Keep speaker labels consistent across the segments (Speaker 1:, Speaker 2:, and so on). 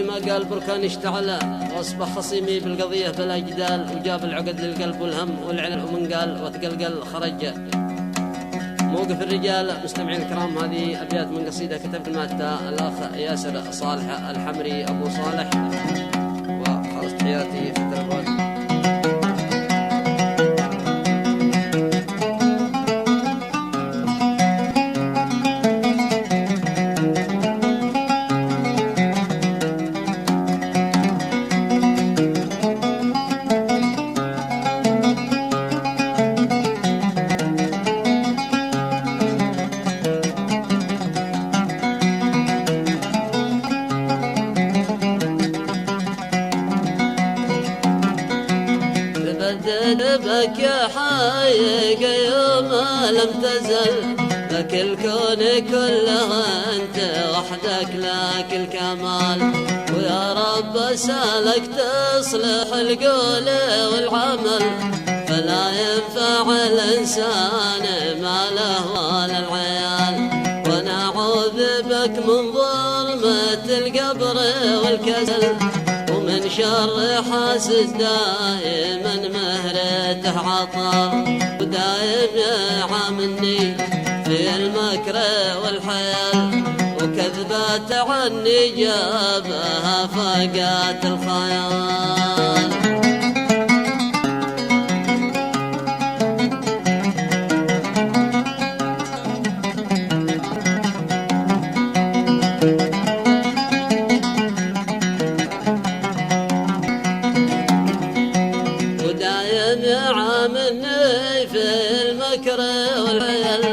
Speaker 1: ما قال بركان اشتعل واصبح خصيمي بالقضيه بلا جدال، وجاب العقد للقلب والهم والعلل ومن قال وتقلقل خرج. موقف الرجال. مستمعين الكرام، هذه ابيات من قصيده كتب كلماتها الاخ ياسر صالح الحمري ابو صالح، وخالص تحياتي في التلفون. بك يا حايق يوم لم تزل، لك الكون كله انت وحدك لك الكمال. ويا رب اسالك تصلح القول والعمل، فلا ينفع الانسان ما له ولا العيال. ونعوذ بك من ظلمة القبر والكسل، ومن شر حاسد دائما مهرته عطا. ودايم يعاملني في المكر والحيل، وكذبات عني جابها فاقات الخيال. يعاملني في المكر والحيل،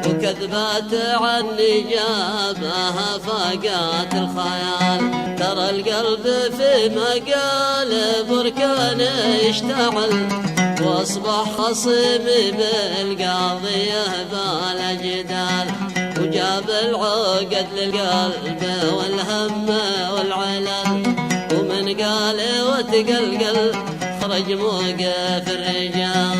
Speaker 1: وكذبات عني جابها فاقات الخيال. ترى القلب في مقال بركان يشتعل، واصبح خصيمي بالقاضية بلا جدال. وجاب العقد للقلب والهم والعلل، ومن قال وتقلقل خرج موقف الرجال.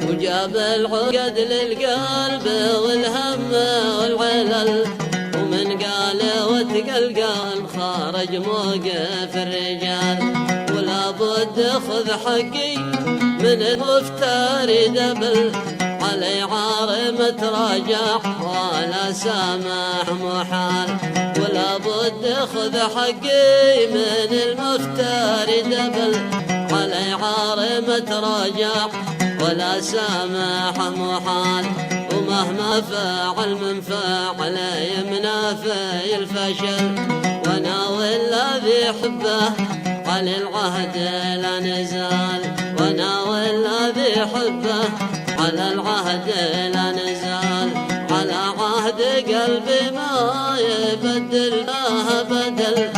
Speaker 1: وجاب العقد للقلب والهم والعلل، ومن قال وتقلقل خرج موقف الرجال. ولا بد خذ حقي من المفتري دبل، علي عار تراجع ولا سامح محال. ولا بد خذ حقي من المفتري دبل، علي عار تراجع ولا سامح محال. ومهما فعل من فعل يمنى في الفشل، وناوي الذي يحبه على العهد لا نزال. وناوي الذي يحبه على العهد لا نزال. على عهد قلبي ما يبدل له بدل،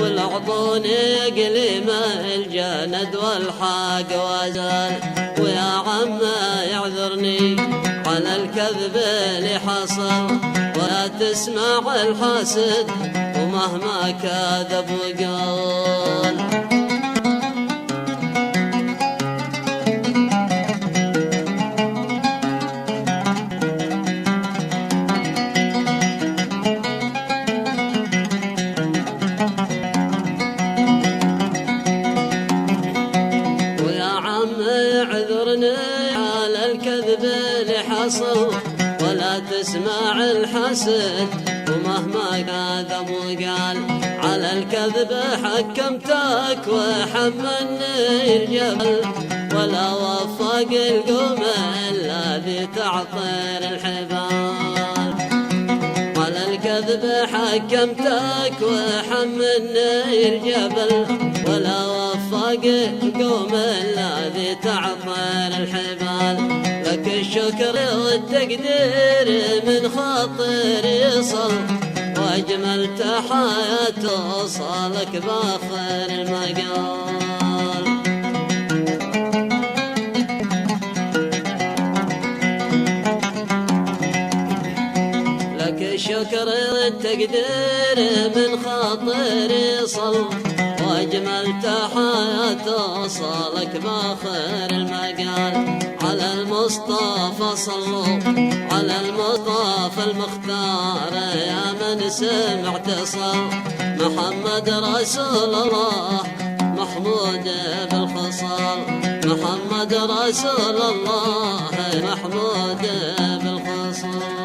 Speaker 1: والعضون يقلم الجند والحاق وزال. ويا عم يعذرني على الكذب اللي حصل، ولا تسمع الحاسد ومهما كذب وقال. على الكذب اللي حصل، ولا تسمع الحسد ومهما كذب وقال. على الكذب حكمتك وحملني الجبل، ولا وفق القوم الذي تعطر الحبال. على الكذب حكمتك وحملني الجبل، ولا وفق القوم الذي تعطر الحبال. لك الشكر والتقدير من خاطر يصل، واجمل تحايا توصلك باخر المقال. لك الشكر بالتقدير من خاطري صل، واجمل تحية توصلك باخر المقال. على المصطفى صلوا، على المصطفى المختار، يا من سمعت صل. محمد رسول الله محمود بالخصال، محمد رسول الله محمود بالخصال.